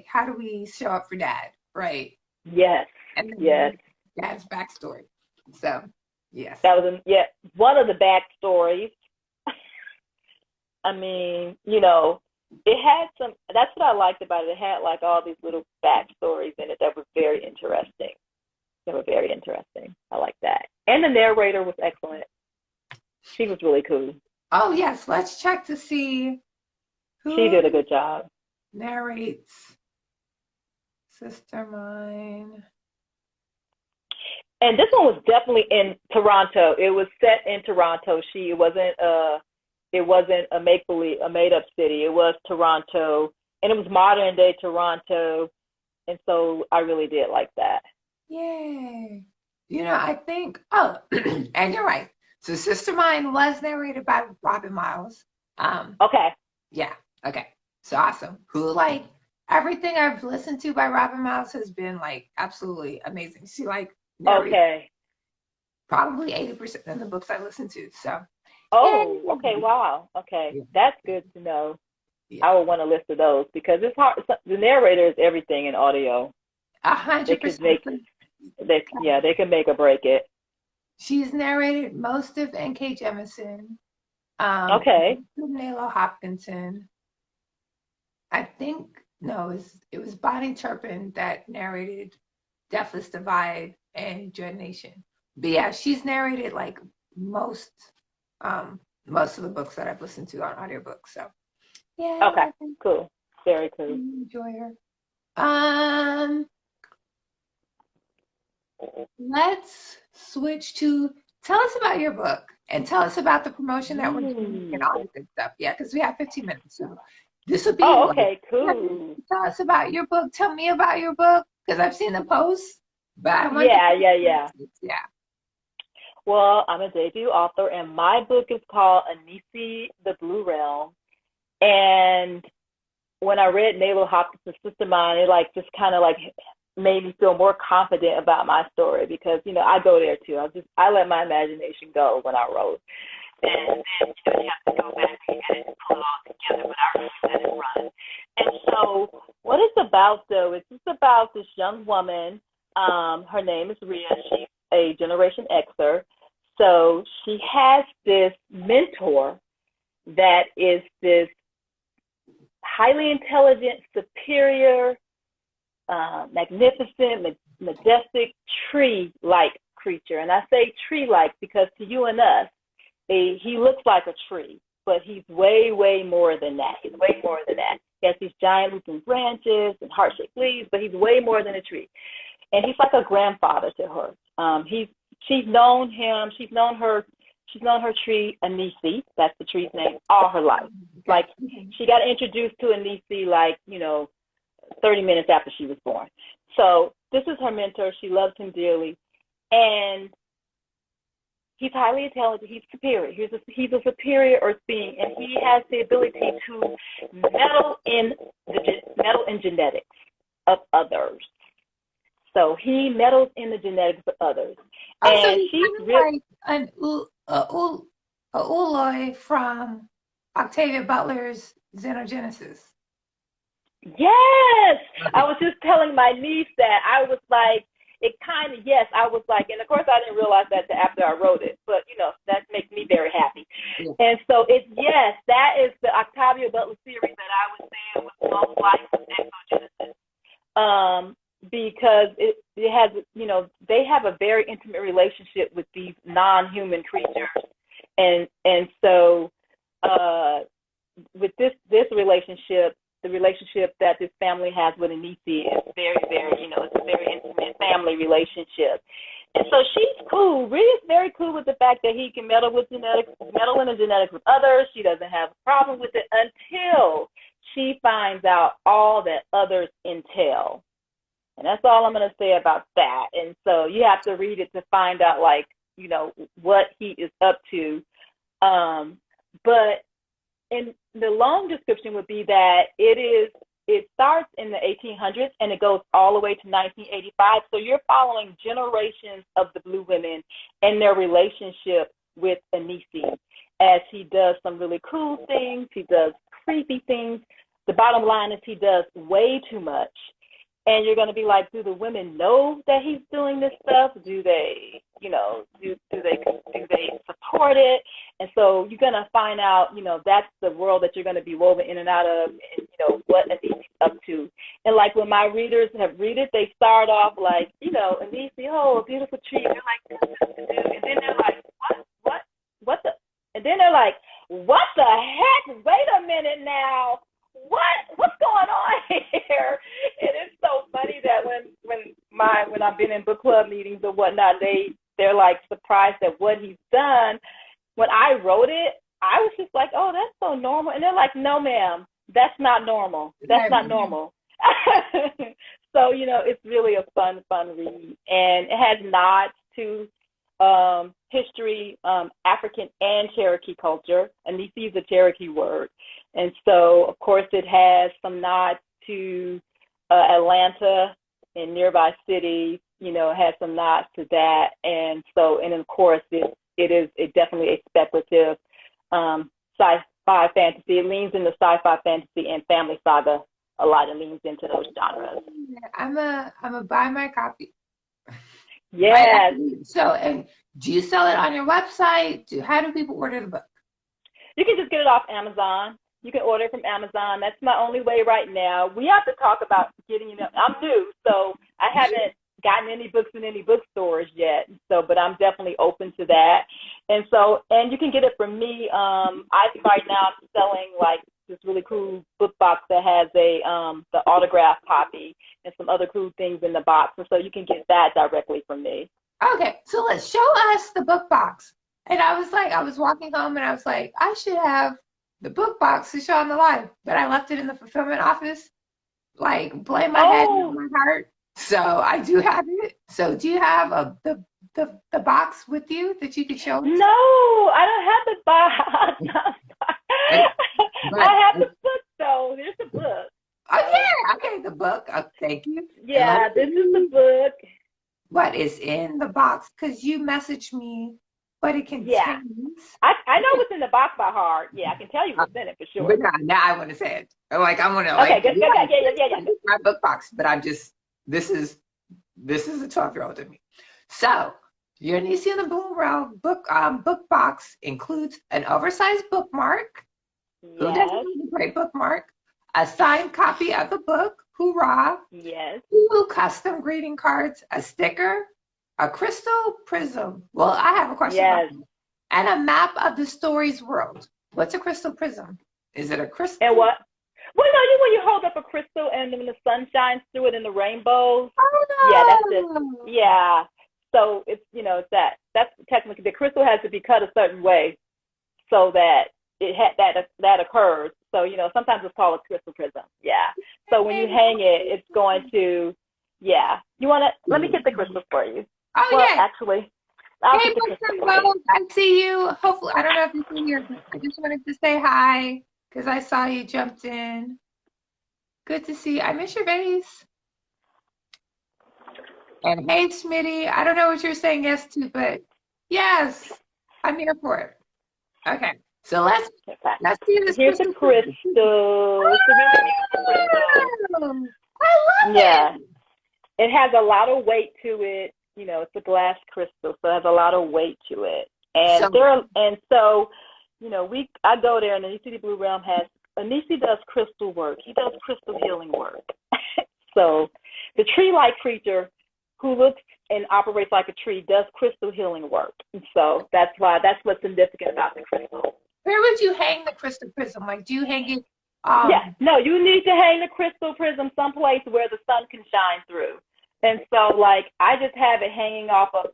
A: how do we show up for Dad, right?
B: Yes.
A: And then
B: yes.
A: Dad's backstory. So, yes.
B: That was one of the backstories. It had some. That's what I liked about it. It had like all these little backstories in it that were very interesting. I like that. And the narrator was excellent. She was really cool.
A: Oh yes, let's check to see who
B: she did a good job.
A: Narrates Sister Mine.
B: And this one was definitely in Toronto. It was set in Toronto. It wasn't a make-believe, a made-up city. It was Toronto, and it was modern day Toronto, and so I really did like that.
A: Yay! I think. Oh, and you're right. So Sister Mine was narrated by Robin Miles.
B: Okay.
A: Yeah. Okay. So awesome. Who everything I've listened to by Robin Miles has been absolutely amazing. She
B: okay.
A: Probably 80% of the books I listen to. So.
B: Oh, okay. Wow. Okay. Yeah. That's good to know. Yeah. I would want to list of those because it's hard. The narrator is everything in audio.
A: 100%.
B: They can make or break it.
A: She's narrated most of N.K. Jemisin.
B: Okay.
A: Nalo Hopkinson. I think no, it was Bonnie Turpin that narrated Deathless Divide and Dread Nation. But yeah, she's narrated like most most of the books that I've listened to on audiobooks. So yeah,
B: Okay, cool. Very
A: I
B: cool.
A: enjoy her. Um, let's switch to tell us about your book and tell us about the promotion that we're doing and all the good stuff. Yeah, because we have 15 minutes. So this would be
B: Oh,
A: like,
B: okay, cool.
A: tell us about your book. Tell me about your book because I've seen the posts, but I want
B: Yeah, yeah, yeah.
A: yeah.
B: Well, I'm a debut author, and my book is called Anisi, the Blue Realm. And when I read Naval Hopkins' Sister Mine, it like just kind of like made me feel more confident about my story because I go there too. I let my imagination go when I wrote, and then you have to go back and edit and pull it all together. But I really let it run. And so, what it's about though is it's about this young woman. Her name is Rhea. She's a Generation Xer. So she has this mentor that is this highly intelligent, superior, magnificent, majestic tree-like creature. And I say tree-like because to you and us, he looks like a tree, but he's way, way more than that. He's way more than that. He has these giant looping branches and heart-shaped leaves, but he's way more than a tree. And he's like a grandfather to her. She's known him. She's known her tree, Anisi. That's the tree's name, all her life. Like she got introduced to Anisi 30 minutes after she was born. So this is her mentor. She loves him dearly, and he's highly intelligent. He's superior. He's a superior earth being, and he has the ability to meddle in genetics of others. So he meddles in the genetics of others.
A: Oh, so he's really like an Uloi from Octavia Butler's Xenogenesis.
B: Yes, I was just telling my niece that. I was like, it kind of, yes, I was like, and of course I didn't realize that after I wrote it, but that makes me very happy. Yeah. And so yes, that is the Octavia Butler series that I was saying was most like exogenesis. Because it has, they have a very intimate relationship with these non-human creatures, and so with this relationship, the relationship that this family has with Anisi is very, very, it's a very intimate family relationship, and so she's cool. Rhea's very cool with the fact that he can meddle in the genetics with others. She doesn't have a problem with it until she finds out all that others entail. And that's all I'm going to say about that. And so you have to read it to find out, what he is up to. But in the long description would be that it starts in the 1800s and it goes all the way to 1985. So you're following generations of the Blue women and their relationship with Anisi as he does some really cool things. He does creepy things. The bottom line is he does way too much. And you're going to be like, do the women know that he's doing this stuff? Do they, do they support it? And so you're going to find out, that's the world that you're going to be woven in and out of, and, what Anisi's up to. And like when my readers have read it, they start off like, Anisi, oh, a beautiful tree. And they're like, this is to do. And then they're like, what the? And then they're like, what the heck? Wait a minute now. What's going on here? And it's so funny that when I've been in book club meetings or whatnot, they're like surprised at what he's done. When I wrote it, I was just like, oh, that's so normal. And they're like, no, ma'am, that's not normal. That's not normal. So, it's really a fun read. And it has nods to history, African and Cherokee culture. Anisi is a Cherokee word. And so, of course, it has some nods to Atlanta and nearby cities. It has some nods to that. And so, and of course, it definitely a speculative sci-fi fantasy. It leans into sci-fi fantasy and family saga. A lot of leans into those genres.
A: I'm a buy my copy.
B: Yes.
A: So, and do you sell it on your website? How do people order the book?
B: You can just get it off Amazon. You can order it from Amazon. That's my only way right now. We have to talk about getting, I'm new, so I haven't gotten any books in any bookstores yet. So, but I'm definitely open to that. And you can get it from me. I right now I'm selling like this really cool book box that has the autograph copy and some other cool things in the box. And so you can get that directly from me.
A: Okay, so let's show us the book box. And I was walking home and I was like, I should have the book box to show on the live, but I left it in the fulfillment office. Like, blame my head and my heart. So I do have it. So do you have the box with you that you could show us?
B: No, I don't have the box. I have the book though. There's the book.
A: Okay, the book. Thank you.
B: Yeah, this is the book.
A: What is in the box? Because you messaged me what it contains. Yeah.
B: I know what's in the box by heart. Yeah, I can tell you what's in it for sure.
A: But now I want to say it. Like, I want to
B: okay, good. Yeah.
A: My book box, but I'm just, this is a 12-year-old in me. So your Niece and the Boom Realm book box includes an oversized bookmark.
B: Yes.
A: Who doesn't need a great bookmark? A signed copy of the book. Hoorah.
B: Yes.
A: 2 custom greeting cards, a sticker, a crystal prism. Well, I have a question.
B: Yes.
A: And a map of the story's world. What's a crystal prism? Is it a crystal?
B: And what? Well, no, when you hold up a crystal and when the sun shines through it in the rainbows.
A: Oh, no.
B: Yeah, that's it. Yeah. So it's, it's that. That's technically, the crystal has to be cut a certain way so that that occurs. So, sometimes it's called a crystal prism. Yeah. So when you hang it, it's going to, yeah. You want to, let me get the crystal for you.
A: Oh, well, yeah.
B: Actually, I'll get the crystal for you.
A: I see you. Hopefully, I don't know if you can hear, but I just wanted to say hi because I saw you jumped in. Good to see you. I miss your face. And hey, Smitty, I don't know what you're saying yes to, but yes, I'm here for it. Okay. So let's do this.
B: Here's the crystal. It's a really beautiful crystal.
A: I love it.
B: It has a lot of weight to it. It's a glass crystal, so it has a lot of weight to it. And I go there, and the Niece Blue Realm Anisi does crystal work. He does crystal healing work. So the tree-like creature who looks and operates like a tree does crystal healing work. And so that's what's significant about the crystal.
A: Where would you hang the crystal prism? Like, do you hang it?
B: No, you need to hang the crystal prism someplace where the sun can shine through. And so, like, I just have it hanging off of,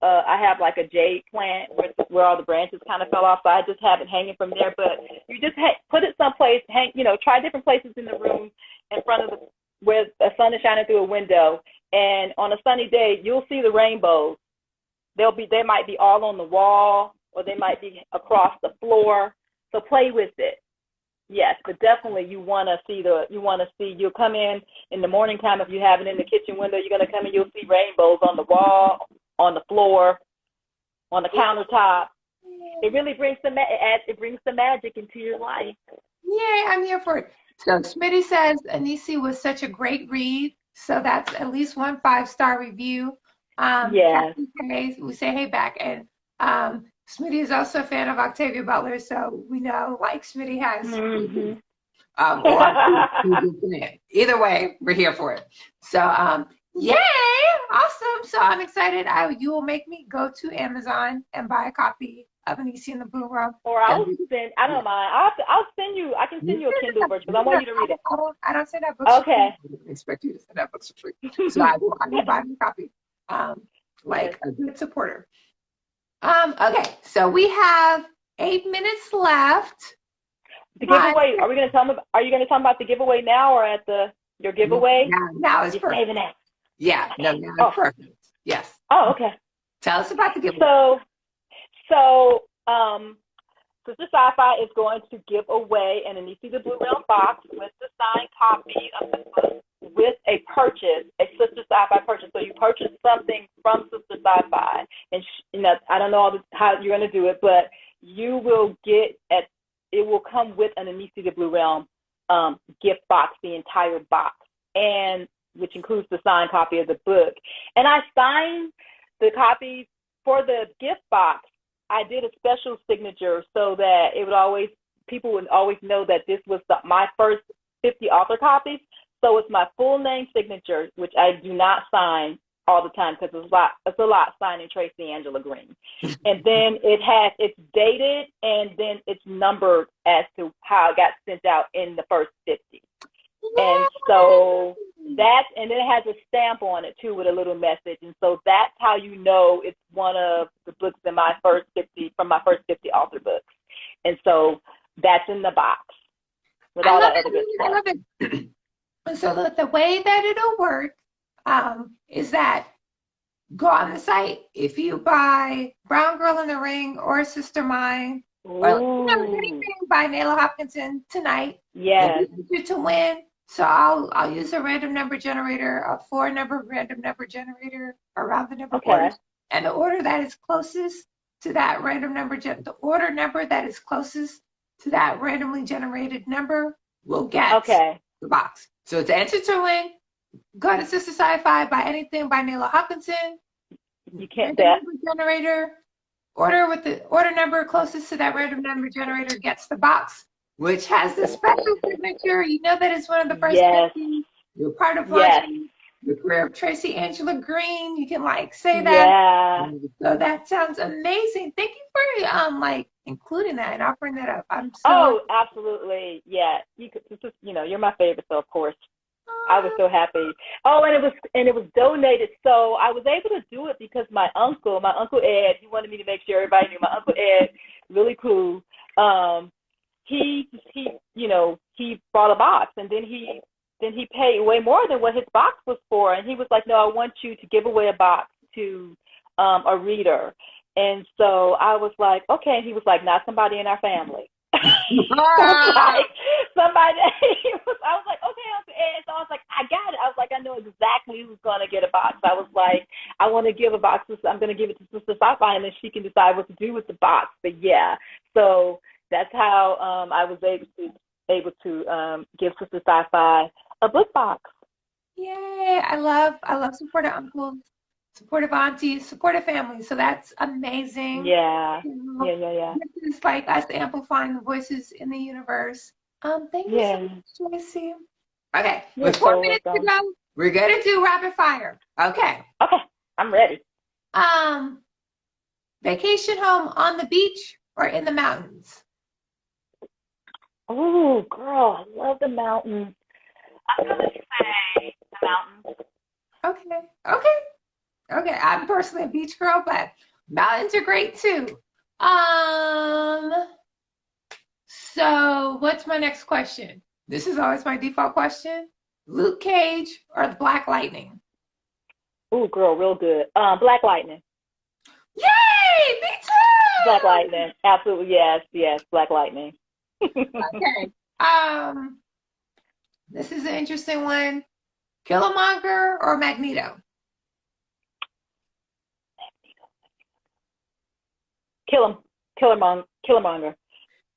B: I have like a jade plant where all the branches kind of fell off. So I just have it hanging from there. But you just put it someplace, try different places in the room in front of where the sun is shining through a window. And on a sunny day, you'll see the rainbows. They might be all on the wall, or they might be across the floor. So play with it. Yes, but definitely you'll come in the morning time. If you have it in the kitchen window, you're going to come in, you'll see rainbows on the wall, on the floor, on the countertop. It really brings the magic into your life.
A: Yay, I'm here for it. So Smitty says Anisi was such a great read. So that's at least 1 5-star review.
B: Yes.
A: We say hey back. And Smitty is also a fan of Octavia Butler, so we know, like Smitty has.
B: Mm-hmm.
A: Either way, we're here for it. So, yay! Awesome. So I'm excited. You will make me go to Amazon and buy a copy of Anisi and the Blue Realm.
B: Or I don't mind. I'll send you, I can send you a Kindle version, because I want you to read it.
A: I don't send out books for free. I don't expect you to send out books for free. So I will buy me a copy, a good supporter. Okay, so we have 8 minutes left.
B: The giveaway, are you going to tell me about the giveaway now or at your giveaway?
A: Now is perfect.
B: Saving it.
A: Yeah, now is perfect. Yes.
B: Oh, okay.
A: Tell us about the giveaway.
B: So, Sistah Scifi is going to give away an Anisi the Blue Realm box with the signed copy of the book with a Sistah Scifi purchase. So you purchase something from Sistah Scifi, and I don't know how you're going to do it, but you will it will come with an Anisi the Blue Realm gift box, the entire box, and which includes the signed copy of the book. And I signed the copies for the gift box. I did a special signature so that it would always people would always know that this was my first 50 author copies. So it's my full name signature, which I do not sign all the time because it's a lot signing Tracie Angela Greene. And then it's dated and then it's numbered as to how it got sent out in the first 50. And so and then it has a stamp on it too with a little message. And so that's how you know it's one of the books in my first 50, from my first 50 author books. And so that's in the box with all that other good stuff.
A: I love it. So the way that it'll work is that go on the site. If you buy Brown Girl in the Ring or Sister Mine or anything by Nayla Hopkinson tonight,
B: yes,
A: you to win. So I'll use a random number generator, a 4-number random number generator around the number orders, and the order that is closest to that random number, the order number that is closest to that randomly generated number will get the box. So to enter to win, go to Sistah Scifi, buy anything by Nayla Hopkinson.
B: You can't bet.
A: Generator, order with the order number closest to that random number generator gets the box, which has the special signature. You know that it's one of the first 50. You're part of launching the career of Tracie Angela Greene. You can say that.
B: Yeah.
A: So that sounds amazing. Thank you for including that and offering that up. I'm so
B: absolutely. Yeah. You could just, you're my favorite, so of course. I was so happy. Oh, and it was donated. So I was able to do it because my uncle Ed, he wanted me to make sure everybody knew. My Uncle Ed, really cool. He bought a box, and then he paid way more than what his box was for. And he was like, "No, I want you to give away a box to a reader." And so I was like, "Okay." And he was like, "Not somebody in our family." Somebody. I was like, "Okay, Uncle Ed." So I was like, "I got it." I was like, "I know exactly who's going to get a box." I was like, "I want to give a box. I'm going to give it to Sistah Scifi, and then she can decide what to do with the box." But yeah, so that's how I was able to give Sistah Scifi a book box.
A: Yay! I love supportive uncles, supportive aunties, supportive families. So that's amazing.
B: Yeah.
A: This is like us amplifying the voices in the universe. Thank you so much, Tracie. Okay, with 4 minutes to go, we're gonna do rapid fire. Okay.
B: Okay, I'm ready.
A: Vacation home on the beach or in the mountains?
B: Oh, girl, I love the mountains. I'm gonna say the mountains.
A: Okay. I'm personally a beach girl, but mountains are great too. So what's my next question? This is always my default question. Luke Cage or the Black Lightning?
B: Oh, girl, real good. Black Lightning.
A: Yay! Me too!
B: Black Lightning. Absolutely, yes, Black Lightning.
A: Okay. This is an interesting one. Killmonger or Magneto?
B: Killmonger.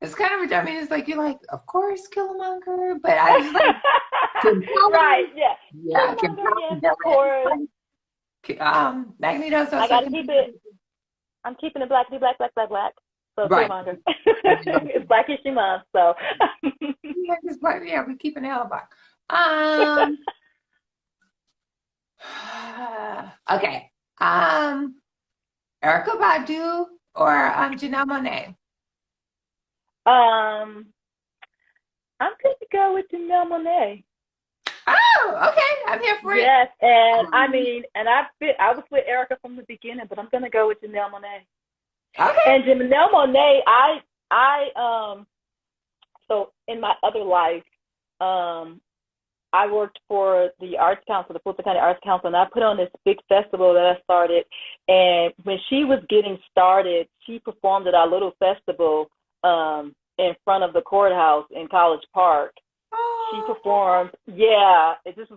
A: It's kind of, it's like, you're like, of course, Killmonger, but I was like,
B: right, yeah.
A: Yeah,
B: yes, of course.
A: Magneto's also
B: I gotta keep it. I'm keeping it black. So
A: right.
B: Killmonger. It's Black History Month, so.
A: We're keeping it hella black. Okay. Erykah Badu or Janelle Monáe?
B: I'm going to go with Janelle Monáe.
A: Oh, okay. I'm here for it.
B: Yes, and I was with Erykah from the beginning, but I'm going to go with Janelle Monáe.
A: Okay.
B: And Janelle Monáe, so in my other life, I worked for the Arts Council, the Fulton County Arts Council, and I put on this big festival that I started. And when she was getting started, she performed at our little festival in front of the courthouse in College Park. She performed, this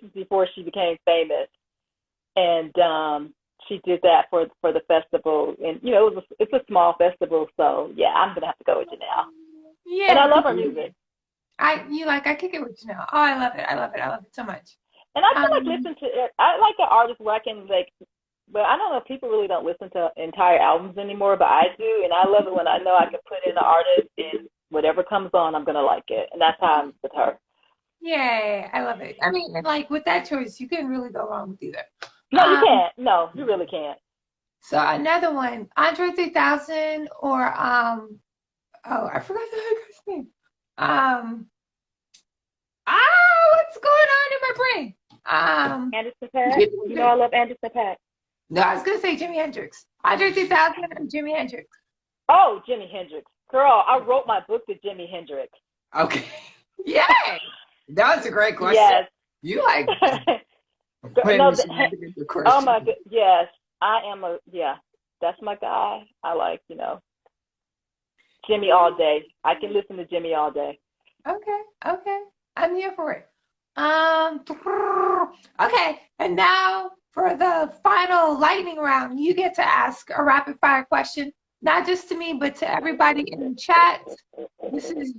B: is before she became famous. And she did that for the festival. And, it's a small festival, so, yeah, I'm going to have to go with Janelle. Yeah. And I love her music.
A: I kick it with Janelle. Oh, I love it so much.
B: And I feel I like an artist where I can, but I don't know if people really don't listen to entire albums anymore, but I do. And I love it when I know I can put in an artist and whatever comes on, I'm gonna like it, and that's how I'm with her.
A: Yay, I love it. I mean, like with that choice, you couldn't really go wrong with either.
B: No, you can't. No, you really can't.
A: So another one, Andre 3000 or oh, I forgot the other guy's name. What's going on in my brain?
B: Anderson .Paak. You know I love Anderson .Paak.
A: No, I was gonna say Jimi Hendrix. Andre 3000 or Jimi Hendrix.
B: Oh, Jimi Hendrix. Girl, I wrote my book to Jimi Hendrix.
A: Okay. Yeah. That was a great question.
B: Yes.
A: You like
B: no, oh my god, yes. I am that's my guy. I like, Jimmy all day. I can listen to Jimmy all day.
A: Okay. I'm here for it. Okay, and now for the final lightning round, you get to ask a rapid fire question, not just to me, but to everybody in the chat.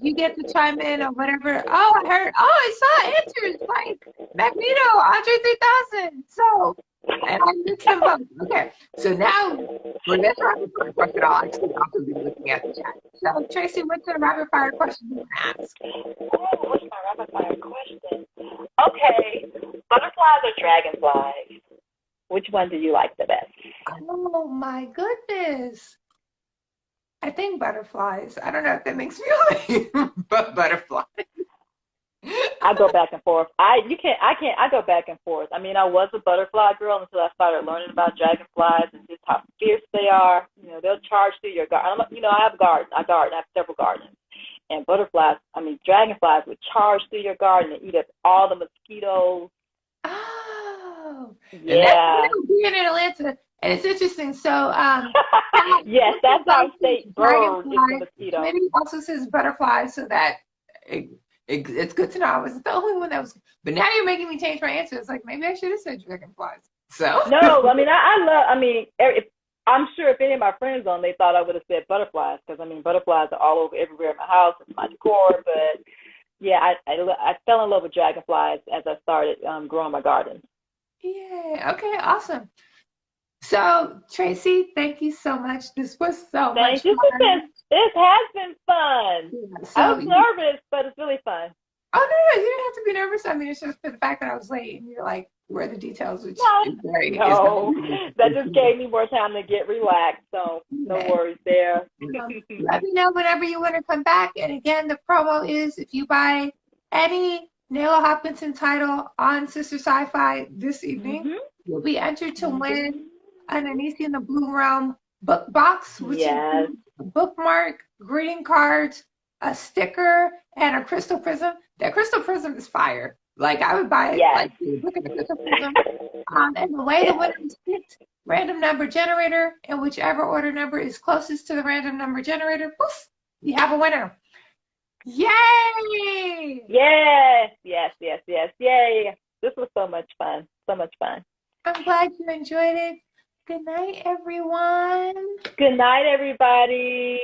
A: You get to chime in or whatever. I saw answers like Magneto, Andre 3000. So, and I mixed them up. Okay, so now for this rapid fire question, I'll actually also be looking at the chat. So, Tracie, what's the rapid fire question you want to ask?
B: Oh, what's my rapid fire question? Okay, butterflies or dragonflies? Which one do you like the best?
A: Oh my goodness. I think butterflies. I don't know if that makes me like, but butterflies.
B: I go back and forth. I go back and forth. I mean, I was a butterfly girl until I started learning about dragonflies and just how fierce they are. They'll charge through your garden. I have a garden. I have several gardens. And dragonflies would charge through your garden and eat up all the mosquitoes.
A: Oh.
B: Yeah.
A: And being in Atlanta. And it's interesting. So,
B: yes, that's our state bird, is the mosquito.
A: Maybe also says butterflies, so that it's good to know. I was the only one that was. But now you're making me change my answer. It's like maybe I should have said dragonflies. So
B: no, I'm sure if any of my friends on, they thought I would have said butterflies because butterflies are all over everywhere in my house. It's my decor, but yeah, I fell in love with dragonflies as I started growing my garden.
A: Yeah. Okay. Awesome. So, Tracie, thank you so much. This was so much fun.
B: This has been fun. Yeah, I was nervous, but it's really fun.
A: Oh, no, you didn't have to be nervous. I mean, it's just for the fact that I was late and you're like, where are the details? Which is
B: that just gave me more time to get relaxed. So, no worries there.
A: Let me know whenever you want to come back. And again, the promo is if you buy any Nayla Hopkinson title on Sistah Scifi this evening, you'll be entered to win an Anisi in the Blue Realm book box, which includes a bookmark, greeting cards, a sticker, and a crystal prism. That crystal prism is fire. Like, I would buy it, look at the crystal prism. And the way the winner is picked, random number generator, and whichever order number is closest to the random number generator, poof, you have a winner. Yay!
B: Yes. Yay. This was so much fun.
A: I'm glad you enjoyed it. Good night, everyone.
B: Good night, everybody.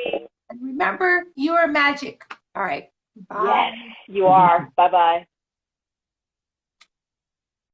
A: And remember, you are magic. All right. Bye.
B: Yes, you are. Bye-bye.